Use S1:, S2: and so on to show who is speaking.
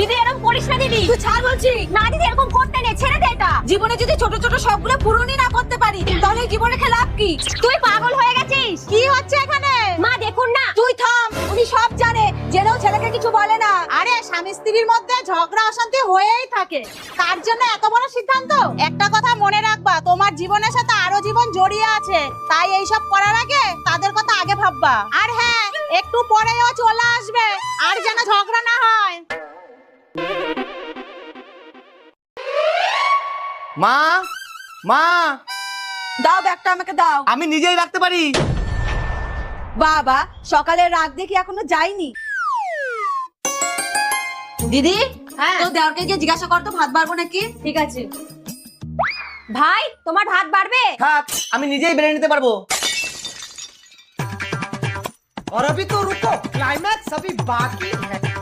S1: দিদি এরকম করিস না দিদি।
S2: তুই ছাড় বলছি।
S1: না দিদি এরকম করতে নেই, ছেড়ে দে এটা।
S2: জীবনে যদি ছোট ছোট সবগুলো পূরণই না করতে পারি তাহলে জীবনে খেলা লাভ কি?
S1: তুই পাগল হয়ে গেছিস।
S2: কি হচ্ছে এখানে?
S1: মা দেখুন না।
S2: তুই থাম, উনি সব জানে, জেনেও ছেলেকে কিছু বলে না। আরে স্বামী স্ত্রীর মধ্যে ঝগড়া অশান্তি হয়েই থাকে, তার জন্য এত বড় সিদ্ধান্ত? একটা কথা মনে রাখবা, তোমার জীবনের সাথে আরো জীবন জড়িয়ে আছে, তাই এইসব করার আগে তাদের কথা আগে ভাববা। আর হ্যাঁ, একটু পরেও চলে আসবে, আর যেন ঝগড়া না হয়।
S3: মা মা
S2: দাও ব্যাগটা আমাকে দাও।
S3: আমি নিজেই রাখতে পারি।
S2: বাবা, সকালের রাগ দেখি এখনো যায়নি। দিদি,
S1: হ্যাঁ।
S2: তো দেওরকে গিয়ে জিজ্ঞাসা করতো ভাত বাড়বো নাকি।
S1: ঠিক আছে। ভাই তোমার ভাত বাড়বে?
S3: থাক, আমি নিজেই বেড়ে নিতে পারবো।
S4: और अभी तो रुको, क्लाइमैक्स अभी बाकी है।